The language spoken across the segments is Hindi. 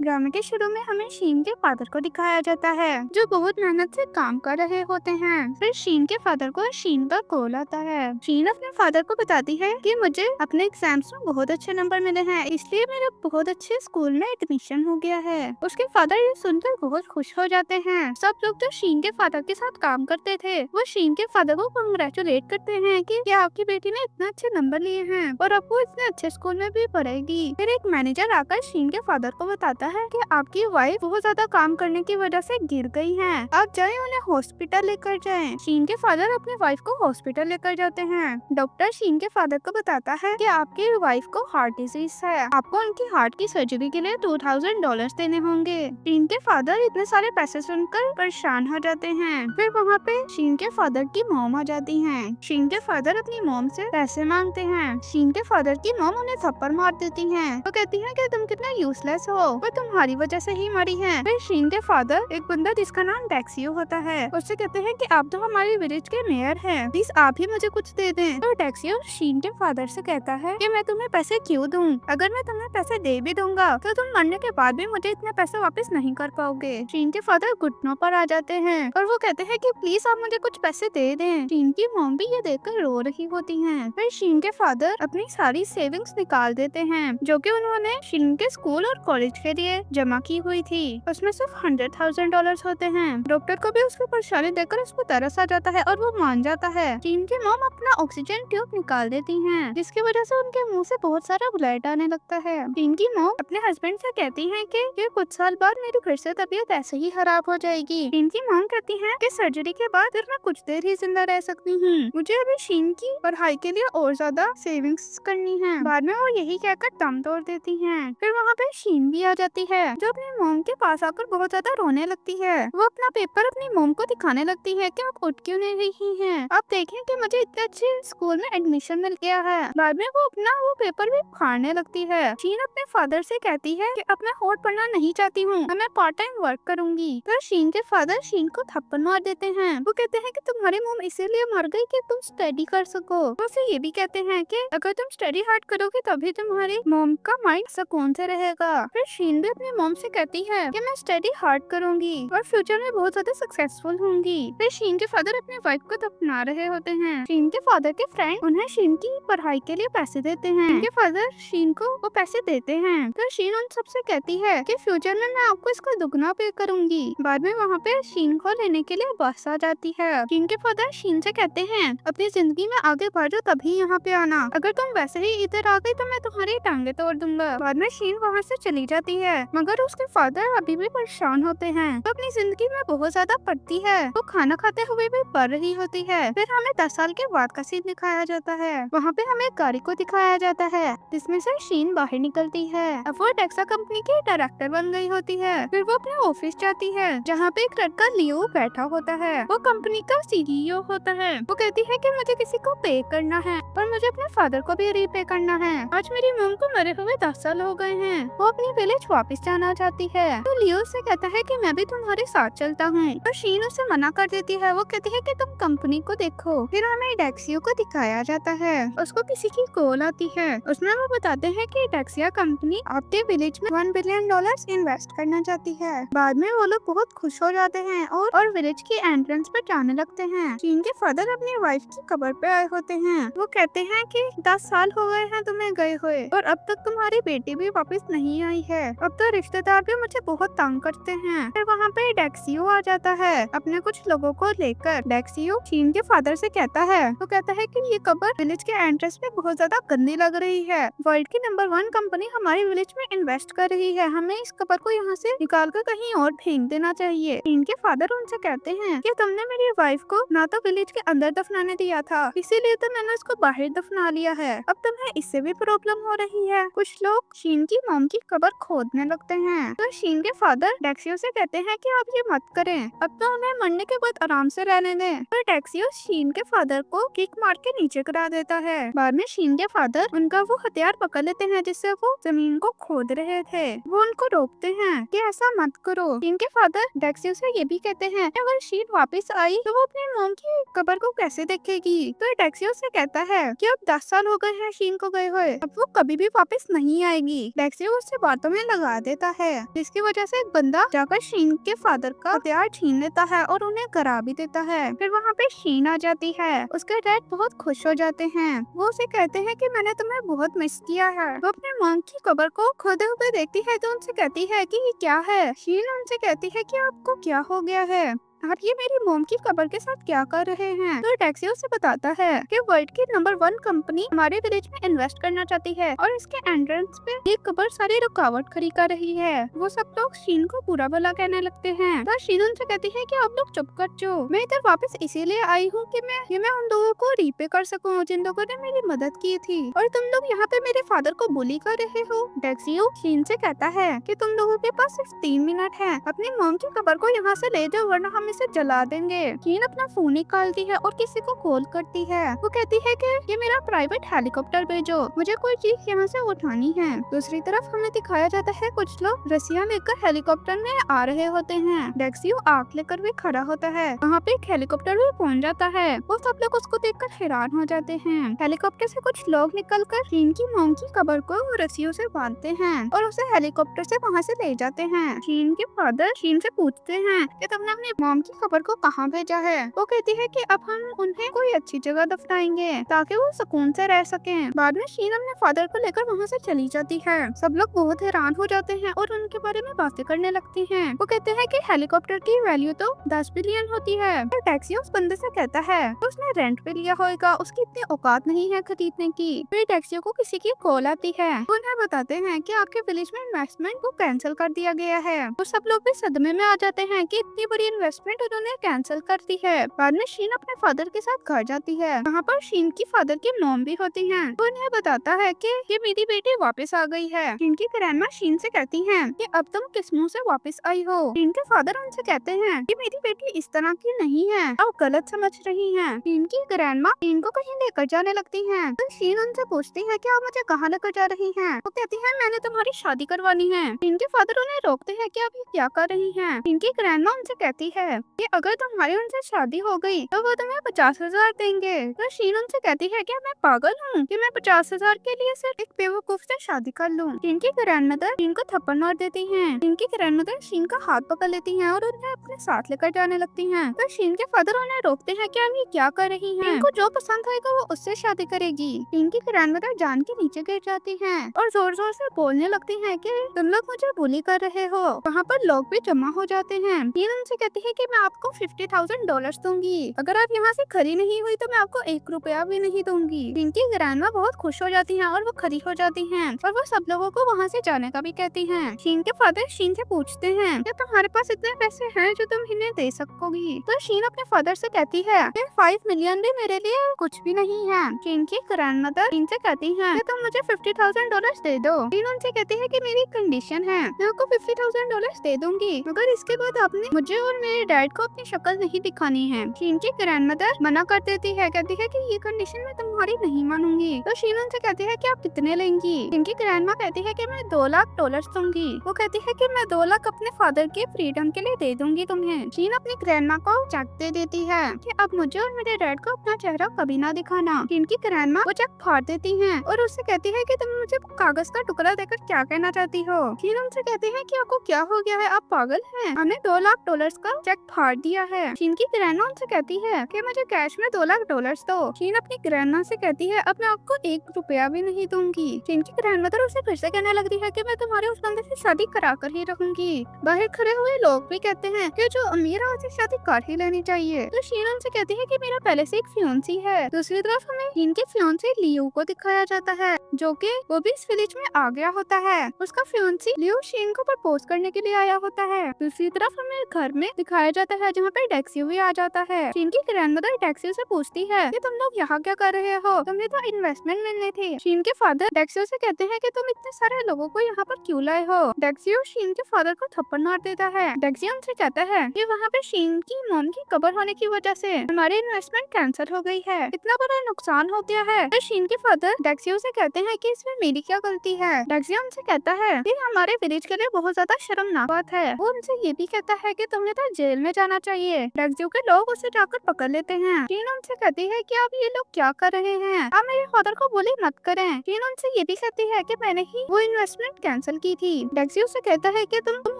ड्रामे के शुरू में हमें शीन के फादर को दिखाया जाता है जो बहुत मेहनत से काम कर रहे होते हैं। फिर शीन के फादर को शीन का कॉल आता है। शीन अपने फादर को बताती है कि मुझे अपने एग्जाम्स में बहुत अच्छे नंबर मिले हैं, इसलिए मेरा बहुत अच्छे स्कूल में एडमिशन हो गया है। उसके फादर ये सुनकर बहुत खुश हो जाते हैं। सब लोग जो शीन के फादर के साथ काम करते थे वो शीन के फादर को कंग्रेचुलेट करते हैं कि आपकी बेटी ने इतना अच्छे नंबर लिए हैं और अब वो इतने अच्छे स्कूल में भी पढ़ेगी। फिर एक मैनेजर आकर शीन के फादर को बताता है कि आपकी वाइफ बहुत ज्यादा काम करने की वजह से गिर गई है, आप जाएं उन्हें हॉस्पिटल लेकर जाएं। शीन के फादर अपनी वाइफ को हॉस्पिटल लेकर जाते हैं। डॉक्टर शीन के फादर को बताता है कि आपकी वाइफ को हार्ट डिजीज है, आपको उनकी हार्ट की सर्जरी के लिए $2000 देने होंगे। शीन के फादर इतने सारे पैसे सुनकर परेशान हो जाते हैं। फिर वहाँ पे शीन के फादर की मॉम आ जाती है। शीन के फादर अपनी मॉम से पैसे मांगते हैं। शीन के फादर की मॉम उन्हें थप्पड़ मार देती है। वो कहती है कि तुम कितना यूजलेस हो, वो तुम्हारी वजह से ही मरी है। फिर शीन के फादर एक बंदा जिसका नाम डेक्सियो होता है उससे कहते हैं कि आप तो हमारे विलेज के मेयर हैं, प्लीज आप ही मुझे कुछ दे दें। तो डेक्सियो शीन के फादर से कहता है कि मैं तुम्हें पैसे क्यों दूं, अगर मैं तुम्हें पैसे दे भी दूंगा तो तुम मरने के बाद भी मुझे इतने पैसे वापस नहीं कर पाओगे। शीन के फादर घुटनों पर आ जाते हैं और वो कहते हैं कि प्लीज आप मुझे कुछ पैसे दे दें। शीन की मॉम भी ये देखकर रो रही होती हैं। फिर शीन के फादर अपनी सारी सेविंग्स निकाल देते हैं जो कि उन्होंने शीन के स्कूल और कॉलेज के लिए जमा की हुई थी। उसमें सिर्फ $100,000 होते हैं। डॉक्टर को भी उसकी परेशानी देखकर उसको तरस आ जाता है और वो मान जाता है। शीन की मॉम अपना ऑक्सीजन ट्यूब निकाल देती हैं, जिसकी वजह से उनके मुंह से बहुत सारा ब्लड आने लगता है। शीन की मॉम अपने हस्बैंड से कहती है कि कुछ साल बाद मेरी फिर से तबीयत ऐसे ही खराब हो जाएगी। शीन की मॉम कहती है कि सर्जरी के बाद सिर्फ मैं कुछ देर ही जिंदा रह सकती हूँ, मुझे अभी शीन की पढ़ाई के लिए और ज्यादा सेविंग्स करनी है। बाद में वो यही कहकर दम तोड़ देती हैं। फिर वहाँ पे शीन भी आ जाती है जो अपनी मॉम के पास आकर बहुत ज्यादा रोने लगती है। वो अपना पेपर अपनी मॉम को दिखाने लगती है कि आप उठ क्यों नहीं रही हैं, आप देखें कि मुझे इतने अच्छे स्कूल में एडमिशन मिल गया है। बाद में वो अपना वो पेपर भी फाड़ने लगती है। शीन अपने फादर से कहती है कि अब मैं और पढ़ना नहीं चाहती हूँ, मैं पार्ट टाइम वर्क करूंगी। तो शीन के फादर शीन को थप्पड़ मार देते हैं। वो कहते हैं कि तुम्हारी मॉम इसीलिए मर गई कि तुम स्टडी कर सको। वो फिर ये भी कहते हैं कि अगर तुम स्टडी हार्ड करोगे तभी तुम्हारी मॉम का माइंड सुकून से रहेगा। फिर शीन भी अपनी मॉम से कहती है कि मैं स्टडी हार्ड करूंगी और फ्यूचर में बहुत ज्यादा सक्सेसफुल होंगी। फिर शीन के फादर अपनी वाइफ को दफना रहे होते हैं। शीन के फादर के फ्रेंड उन्हें शीन की पढ़ाई के लिए पैसे देते हैं। शीन के फादर शीन को वो पैसे देते हैं। तो शीन उन सबसे कहती है कि फ्यूचर में मैं आपको इसका दुगना पे करूंगी। बाद में वहाँ पे शीन को लेने के लिए बस आ जाती है। शीन के फादर शीन से कहते हैं अपनी जिंदगी में आगे बढ़ो तभी यहाँ पे आना, अगर तुम वैसे ही इधर आ गई तो मैं तुम्हारी टांगे तोड़ दूंगा। बाद में शीन वहाँ से चली जाती है मगर उसके फादर अभी भी परेशान होते हैं। वो अपनी जिंदगी में बहुत ज्यादा पढ़ती है, वो खाना खाते हुए भी पढ़ रही होती है। फिर हमें 10 साल के बाद का सीन दिखाया जाता है। वहाँ पे हमें एक गाड़ी को दिखाया जाता है जिसमें से शीन बाहर निकलती है। अब वो टेक्सा कंपनी की डायरेक्टर बन गई होती है। फिर वो अपने ऑफिस जाती है जहाँ पे एक लड़का लियो बैठा होता है, वो कंपनी का सीईओ होता है। वो कहती है कि मुझे किसी को पे करना है और मुझे अपने फादर को भी रीपे करना है। आज मेरी मॉम को मरे हुए 10 साल हो गए हैं। वो अपनी विलेज वापस जाना चाहती है। तो लियो से कहता है कि मैं भी तुम्हारे साथ चलता हूँ। तो शीन उसे मना कर देती है। वो कहती है कि तुम कंपनी को देखो। फिर हमें डेक्सियो को दिखाया जाता है, उसको किसी की कॉल आती है। उसमें वो बताते हैं कि डेक्सिया कंपनी आपके विलेज में $1 बिलियन इन्वेस्ट करना चाहती है। बाद में वो लोग बहुत खुश हो जाते हैं और विलेज की एंट्रेंस पे जाने लगते हैं। शीन के फादर अपनी वाइफ की कब्र पे आए होते हैं। वो कहते हैं कि 10 साल हो गए हैं तुम्हें गए हुए और अब तक तुम्हारी बेटी भी वापस नहीं आई है, अब तो रिश्तेदार भी मुझे बहुत तंग करते हैं। फिर वहाँ पे डेक्सियो आ जाता है अपने कुछ लोगों को लेकर। डेक्सियो शीन के फादर से कहता है, वो कहता है कि ये कब्र विलेज के एंट्रेंस में बहुत ज्यादा गंदी लग रही है, वर्ल्ड की नंबर 1 कंपनी हमारी विलेज में इन्वेस्ट कर रही है, हमें इस कब्र को यहाँ से निकाल कर कहीं और फेंक देना चाहिए। शीन के फादर उनसे कहते हैं कि तुमने मेरी वाइफ को ना तो विलेज के अंदर दफनाने दिया था, इसीलिए तो मैंने उसको बाहर दफना लिया है, अब तुम्हें इससे भी प्रॉब्लम हो रही है। कुछ लोग शीन की मॉम की कब्र खोदने लगते हैं। तो शीन के फादर डेक्सियो से कहते हैं कि आप ये मत करें, अब तो उन्हें मरने के बाद आराम से रहने दें। तो डेक्सियो शीन के फादर को किक मार के नीचे गिरा देता है। बाद में शीन के फादर उनका वो हथियार पकड़ लेते हैं जिससे वो जमीन को खोद रहे थे। वो उनको रोकते हैं कि ऐसा मत करो। शीन के फादर डेक्सियो से ये भी कहते हैं कि अगर शीन वापस आई तो वो अपनी मॉम की कब्र को कैसे देखेगी। तो डेक्सियो से कहता है कि अब 10 साल हो गए हैं शीन को गए हुए, अब वो कभी भी वापस नहीं आएगी। डेक्सियो उससे बातों में लगा दिखा देता है, जिसकी वजह से एक बंदा जाकर शीन के फादर का हथियार छीन लेता है और उन्हें गिरा भी देता है। फिर वहाँ पे शीन आ जाती है। उसके डैड बहुत खुश हो जाते हैं। वो उसे कहते हैं कि मैंने तुम्हें बहुत मिस किया है। वो अपने मॉम की कब्र को खोदे हुए देखती है तो उनसे कहती है कि ये क्या है। शीन उनसे कहती है कि आपको क्या हो गया है, आप ये मेरी मोम की कब्र के साथ क्या कर रहे हैं। तो टैक्सी उसे बताता है कि वर्ल्ड की नंबर 1 कंपनी हमारे विलेज में इन्वेस्ट करना चाहती है और इसके एंट्रेंस पे ये कब्र सारी रुकावट खड़ी कर रही है। वो सब लोग शीन को बुरा भला कहने लगते हैं। तो शीन उनसे कहती है कि आप लोग चुप कर जाओ, मैं इधर वापस इसीलिए आई हूँ कि मैं उन लोगों को रीपे कर सकूँ जिन लोगों ने मेरी मदद की थी, और तुम लोग यहाँ पे मेरे फादर को बुली कर रहे हो। टैक्सी शीन से कहता है कि तुम लोगों के पास सिर्फ 3 मिनट है, अपनी मोम की कब्र को यहाँ से ले जाओ वरना हम इसे जला देंगे। शीन अपना फोन निकालती है और किसी को कॉल करती है। वो कहती है कि ये मेरा प्राइवेट हेलीकॉप्टर भेजो, मुझे कोई चीज यहाँ से उठानी है। दूसरी तरफ हमें दिखाया जाता है कुछ लोग रस्सियाँ लेकर हेलीकॉप्टर में आ रहे होते हैं। डेक्सियो आग लेकर भी खड़ा होता है। वहाँ पे एक हेलीकॉप्टर भी पहुँच जाता है। वो सब लोग उसको देखकर हैरान हो जाते हैं। हेलीकॉप्टर से कुछ लोग निकलकर शीन की मोम की कब्र को रस्सियों से बांधते हैं और उसे हेलीकॉप्टर से वहाँ से ले जाते हैं। शीन के फादर शीन से पूछते हैं कि तुमने अपनी मोम की कब्र को कहाँ भेजा है। वो कहती है कि अब हम उन्हें कोई अच्छी जगह दफनाएंगे ताकि वो सुकून से रह सकें। बाद में शीन अपने फादर को लेकर वहाँ से चली जाती है। सब लोग बहुत हैरान हो जाते हैं और उनके बारे में बातें करने लगती हैं। वो कहते हैं कि हेलीकॉप्टर की वैल्यू तो 10 बिलियन होती है। और टैक्सी उस बंदे से कहता है तो उसने रेंट पे लिया होगा, उसकी इतनी औकात नहीं है खरीदने की। फिर टैक्सी को किसी की कॉल आती है। वो उन्हें बताते हैं कि आपके विलेज में इन्वेस्टमेंट को कैंसिल कर दिया गया है। और सब लोग भी सदमे में आ जाते हैं कि इतनी बड़ी इन्वेस्टमेंट उन्होंने कैंसिल कर दी है। बाद में शीन अपने फादर के साथ घर जाती है। वहाँ पर शीन की फादर की मॉम भी होती है। वो उन्हें बताता है कि ये मेरी बेटी वापस आ गई है। शीन की ग्रैंडमा शीन से कहती है कि अब तुम किस मुंह से वापस आई हो। शीन के फादर उनसे कहते हैं कि मेरी बेटी इस तरह की नहीं है, आप गलत समझ रही हैं। शीन की ग्रैंडमा शीन को कहीं लेकर जाने लगती हैं। तो शीन उनसे पूछती है कि आप मुझे कहाँ लेकर जा रही हैं। वो कहती है मैंने तुम्हारी शादी करवानी है। शीन के फादर उन्हें रोकते हैं कि आप ये क्या कर रही हैं। शीन की ग्रैंडमा उनसे कहती है कि अगर तुम्हारी उनसे शादी हो गई तो वो तुम्हें 50,000 देंगे। तो शीन उनसे कहती है कि मैं पागल हूँ कि मैं 50,000 के लिए सिर्फ एक बेवकूफ से शादी कर लूँ। शीन की ग्रैंडमदर शीन को थप्पड़ मार देती हैं। शीन की ग्रैंडमदर शीन का हाथ पकड़ लेती हैं और उन्हें अपने साथ लेकर जाने लगती हैं। तो शीन के फादर उन्हें रोकते हैं कि आप ये क्या कर रही हैं। शीन को जो पसंद होगा वो उससे शादी करेगी। शीन की ग्रैंडमदर जान के नीचे गिर जाती हैं और जोर जोर से बोलने लगती हैं कि तुम लोग मुझे बुली कर रहे हो। वहाँ पर लोग भी जमा हो जाते हैं। शीन उनसे कहती है कि मैं आपको $50,000 दूंगी, अगर आप यहाँ से खड़ी नहीं हुई तो मैं आपको 1 रुपया भी नहीं दूंगी। शीन की ग्रैंडमा बहुत खुश हो जाती हैं और वो खड़ी हो जाती हैं और वो सब लोगों को वहाँ से जाने का भी कहती हैं। शीन के फादर शीन से पूछते हैं कि तुम्हारे पास इतने पैसे हैं जो तुम इन्हें दे सकोगी। तो शीन अपने फादर से कहती है कि 5 मिलियन भी मेरे लिए कुछ भी नहीं है। शीन की ग्रैंडमदर शीन से कहती है कि तुम मुझे $50,000 दे दो। शीन उनसे कहती है कि मेरी कंडीशन है, मैं आपको $50,000 दे दूंगी मगर इसके बाद आपने मुझे और मेरे डैड को अपनी शक्ल नहीं दिखानी है। शीन की ग्रैंडमदर मना कर देती है, कहती है कि ये कंडीशन मैं तुम्हारी नहीं मानूंगी। तो शीन उनसे कहती है कि आप कितने लेंगी। शीन की ग्रैंडमा कहती है कि मैं $2 लाख दूंगी। वो कहती है कि मैं 2 लाख अपने फादर के फ्रीडम के लिए दे दूंगी तुम्हें। शीन अपनी ग्रैंडमा को चेक दे देती है कि अब मुझे और मेरे डैड को अपना चेहरा कभी ना दिखाना। शीन की ग्रैंडमा वो चेक फाड़ देती है और उससे कहती है कि तुम मुझे कागज का टुकड़ा देकर क्या कहना चाहती हो। शीन उनसे कहते हैं कि आपको क्या हो गया है, आप पागल हैं, हमने $2 लाख का चेक फाड़ दिया है। शीन की ग्रैंडमा उनसे कहती है कि मुझे कैश में $2 लाख दो। शीन अपनी ग्रैंडमा से कहती है अब मैं आपको 1 रुपया भी नहीं दूंगी। शीन की ग्रैंडमदर उसे फिर से कहने लगती है कि मैं तुम्हारे उस बंदे से शादी करा कर ही रहूंगी। बाहर खड़े हुए लोग भी कहते हैं कि जो अमीर है उसे शादी कर ही लेनी चाहिए। तो शीन उनसे कहती है कि मेरा पहले से एक फियांसी है। दूसरी तरफ हमें शीन के फियांसी लियो को दिखाया जाता है जो कि वो भी इस विलेज में आ गया होता है। उसका फियांसी लियो शीन को प्रपोज करने के लिए आया होता है। दूसरी तरफ हमें घर में दिखाया जाता है जहाँ पे डेक्सियो भी आ जाता है। शीन की ग्रैंडमदर डेक्सियो से पूछती है कि तुम लोग यहाँ क्या कर रहे हो, तुम्हें तो इन्वेस्टमेंट मिलने थे। शीन के फादर डेक्सियो से कहते हैं कि तुम इतने सारे लोगों को यहाँ पर क्यों लाए हो। डेक्सियो शीन के फादर को थप्पड़ मार देता है। डेक्सियो उनसे कहता है कि वहाँ पे शीन की मॉम की कब्र होने की वजह से हमारी इन्वेस्टमेंट कैंसिल हो गई है, इतना बड़ा नुकसान हो गया है। तो शीन के फादर डेक्सियो से कहते हैं कि इसमें मेरी क्या गलती है। डेक्सियो उनसे कहता है कि हमारे विलेज के लिए बहुत ज्यादा शर्मनाक बात है। वो उनसे ये भी कहता है कि तुमने तो जेल में जाना चाहिए। डेक्सियो के लोग उसे जाकर पकड़ लेते हैं। शीन उनसे कहती है कि अब ये लोग क्या कर रहे हैं, आप मेरे फादर को बुली मत करें। शीन उनसे ये भी कहती है कि मैंने ही वो इन्वेस्टमेंट कैंसिल की थी। डेक्सियो से कहता है कि तुम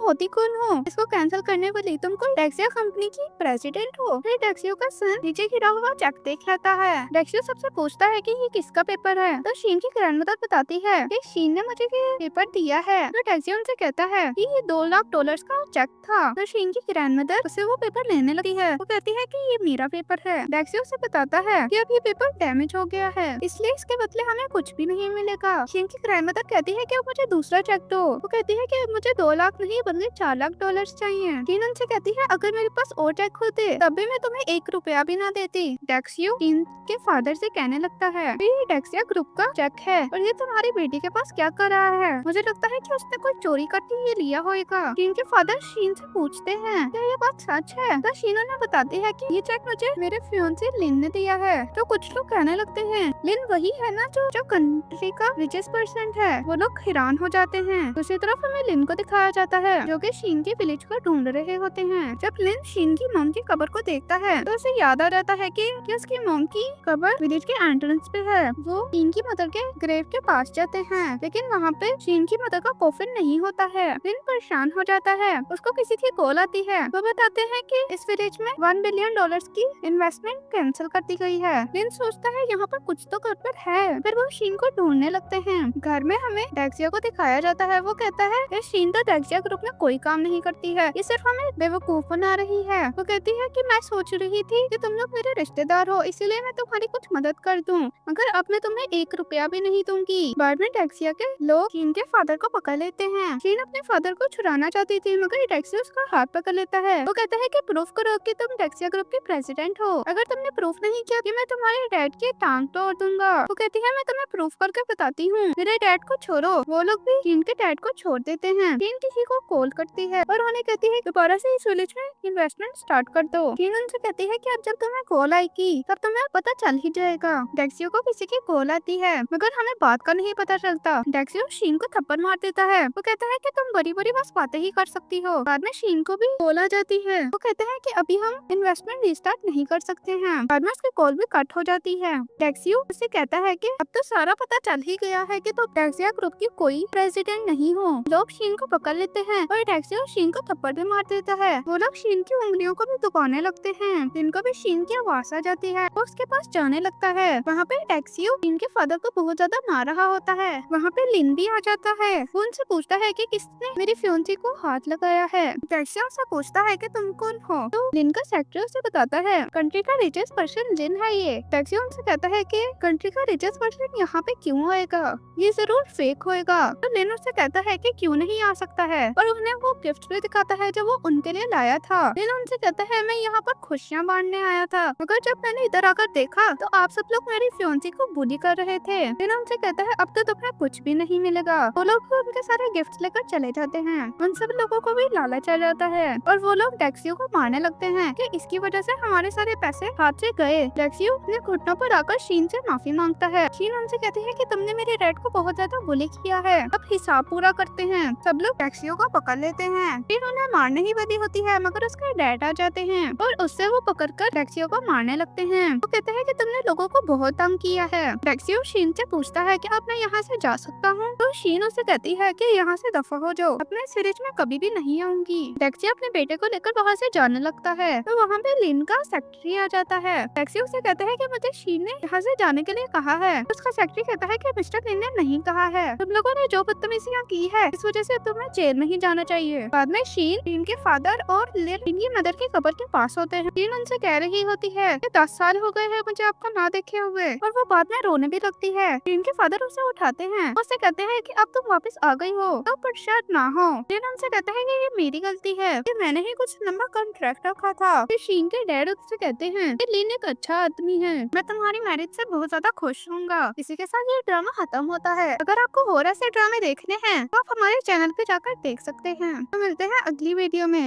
होती कौन हो इसको कैंसिल करने वाली, तुम कोई डेक्सिया कंपनी की प्रेसिडेंट हो। फिर डेक्सियो का सन नीचे गिरा हुआ चेक देख लेता है। डेक्सियो सबसे पूछता है कि ये किसका पेपर है, तो शीन की ग्रैंडमदर बताती है कि शीन ने मुझे ये पेपर दिया है। तो डेक्सियो उनसे कहता है कि ये $2 लाख का चेक था। तो शीन की ग्रैंडमदर उसे वो पेपर लेने लगती है। वो कहती है कि ये मेरा पेपर है। डेक्सियो उसे बताता है कि अब ये पेपर डैमेज हो गया है, इसलिए इसके बदले हमें कुछ भी नहीं मिलेगा। शीन की ग्रैंडमदर कहती है कि अब मुझे दूसरा चेक दो। वो कहती है कि मुझे 2 लाख नहीं बल्कि $4 लाख चाहिए। शीन उनसे कहती है अगर मेरे पास और चेक होते तब भी मैं तुम्हें 1 रुपया भी ना देती। डेक्सियो शीन के फादर से कहने लगता है ये डेक्सिया ग्रुप का चेक है और ये तुम्हारी बेटी के पास क्या कर रहा है, मुझे लगता है कि उसने कोई चोरी करके ये लिया होगा। शीन के फादर शीन से पूछते हैं क्या ये बात सच है, तो शीन उन्हें बताती है कि ये चेक मुझे मेरे फियांसे लिन ने दिया है। तो कुछ लोग कहने लगते हैं लिन वही है ना जो कंट्री का रिचेस्ट पर्सन है। वो लोग हैरान हो जाते हैं। दूसरी तरफ हमें लिन को दिखाया जाता है जो कि शीन के विलेज को ढूंढ रहे होते हैं। जब लिन शीन की मॉम की कब्र को देखता है तो उसे याद आ जाता है कि उसकी मॉम की कब्र विलेज के एंट्रेंस पे है। वो शीन की मदर के ग्रेव के पास जाते हैं लेकिन वहाँ पे शीन की मदर का कॉफिन नहीं होता है। लिन परेशान हो जाता है, उसको किसी की कॉल आती है। वो बताते हैं कि इस विलेज में $1 बिलियन की इन्वेस्टमेंट कैंसिल कर दी गई है। लिन सोचता है यहाँ पर कुछ तो गड़बड़ है, फिर वो शीन को ढूंढने लगते हैं। घर में हमें डेक्सिया को दिखाया जाता है। वो कहता है कि शीन तो डेक्सिया ग्रुप में कोई काम नहीं करती है, ये सिर्फ हमें बेवकूफ बना रही है। वो कहती है कि मैं सोच रही थी कि तुम लोग मेरे रिश्तेदार हो इसलिए मैं तुम्हारी कुछ मदद कर दूं, मगर अब मैं तुम्हें 1 रुपया भी नहीं दूंगी। बाद में डेक्सिया के लोग शीन के फादर को पकड़ लेते हैं। शीन अपने फादर को छुड़ाना चाहती थी मगर डेक्सिया उसका हाथ पकड़ लेता है। वो कहता है कि प्रूफ करो कि तुम डेक्सिया ग्रुप के प्रेसिडेंट हो, अगर तुमने प्रूफ नहीं किया कि मैं तुम्हारे डैड की टांग तोड़ दूंगा। वो कहती है मैं तुम्हें प्रूफ करके बताती हूँ, मेरे डैड को छोड़ो। वो लोग भी शीन के डैड को छोड़ देते हैं। शीन किसी को कॉल करती है और उन्हें कहती है दोबारा से इस विलेज में इन्वेस्टमेंट स्टार्ट कर दो। शीन उनसे कहती है कि अब जब तुम्हें कॉल आएगी तब तुम्हें पता चल ही जाएगा। डेक्सियो को किसी की कॉल आती है मगर हमें बात का नहीं पता चलता। डेक्सियो शीन को थप्पड़ मार देता है। वो कहता है कि तुम बड़ी बड़ी बस बातें ही कर सकती हो। बाद में शीन को भी कॉल आ जाती है। वो कहते हैं कि अभी हम इन्वेस्टमेंट रिस्टार्ट नहीं कर सकते हैं। बाद में उसकी कॉल भी कट हो जाती है। डेक्सियो उससे कहता है कि अब तो सारा पता चल ही गया है कि तुम डेक्सिया ग्रुप की कोई प्रेसिडेंट नहीं हो। लोग शीन को पकड़ लेते हैं और डेक्सियो शीन को थप्पड़ भी मार देता है। वो लोग शीन की उंगलियों को भी दुखाने लगते हैं। जिनको भी शीन की आवाज आ जाती है वो उसके पास जाने लगता है। वहाँ पे डेक्सियो शीन के फादर को बहुत ज्यादा मार रहा होता है। वहाँ पे लिन भी आ जाता है। वो उनसे पूछता है कि किसने मेरी फियांसी को हाथ लगाया है। डेक्सियो से पूछता है कि तुम कौन हो, तो लिन का सेक्रेटरी उसे बताता है कंट्री का रिचेस्ट पर्सन लिन है ये। डेक्सियो उनसे कहता है कि कंट्री का रिचेस्ट पर्सन यहाँ पे क्यों आएगा, ये जरूर फेक होएगा। तो लिन उससे कहता है कि क्यों नहीं आ सकता है और उन्हें वो गिफ्ट भी दिखाता है जो वो उनके लिए लाया था। लिन उनसे कहता है मैं यहाँ पर खुशियाँ बांटने आया था मगर जब मैंने इधर आकर देखा तो आप सब लोग मेरी फियांसी को बुली कर रहे थे। लिन उनसे कहता है अब तो तुम्हें कुछ भी नहीं मिलेगा। वो लोग उनके सारे गिफ्ट लेकर चले जाते हैं। उन सब लोगों को भी लालच आ जाता है और वो लोग डेक्सियो को मारने लगते हैं कि इसकी वजह से हमारे सारे पैसे हाथ से गए। डेक्सियो अपने घुटनों पर आकर शीन से माफी मांगता है। शीन उनसे कहती है कि तुमने मेरे डैड को बहुत ज्यादा बुली किया है, अब हिसाब पूरा करते हैं। सब लोग डेक्सियो को पकड़ लेते हैं। शीन उन्हें मारने ही वाली होती है मगर उसके डैड आ जाते हैं और उससे वो पकड़कर डेक्सियो को मारने लगते हैं। वो कहते हैं कि तुमने लोगों को बहुत तंग किया है। डेक्सियो शीन से पूछता है कि अब मैं यहाँ से जा सकता हूँ, तो शीन उसे कहती है कि यहाँ से दफा हो जाओ, अपने इस विलेज में कभी भी नहीं आऊंगी। डेक्सियो अपने बेटे को लेकर वहाँ से जाने लगता है तो वहाँ पे लिन का सेक्रेटरी आ जाता है। डेक्सियो उसे कहता है कि मुझे शीन ने यहाँ से जाने के लिए कहा है। उसका सेक्रेटरी कहता है कि मिस्टर लिन ने नहीं कहा है, तुम लोगों ने जो बदतमीजियाँ की है इस वजह से तुम्हें जेल में ही जाना चाहिए। बाद में शीन के फादर और लिन की मदर की कब्र के पास होते हैं। शीन उनसे कह रही होती है कि 10 साल हो गए हैं मुझे आपको ना देखे हुए, और वो बाद में रोने भी लगती है। शीन के फादर उसे उठाते हैं, उससे कहते हैं कि अब तुम वापस आ गई हो तो परेशान ना हो। शीन उनसे कहता है कि ये मेरी गलती है कि मैंने ही कुछ लंबा कॉन्ट्रैक्ट रखा था। फिर शीन के डैड उससे कहते हैं कि लिन एक अच्छा आदमी है, मैं तुम्हारी मैरिज से बहुत ज्यादा खुश हूँगा। इसी के साथ ये ड्रामा खत्म होता है। अगर आपको और ऐसे ड्रामे देखने हैं तो आप हमारे चैनल पे जाकर देख सकते हैं। तो मिलते हैं अगली वीडियो में।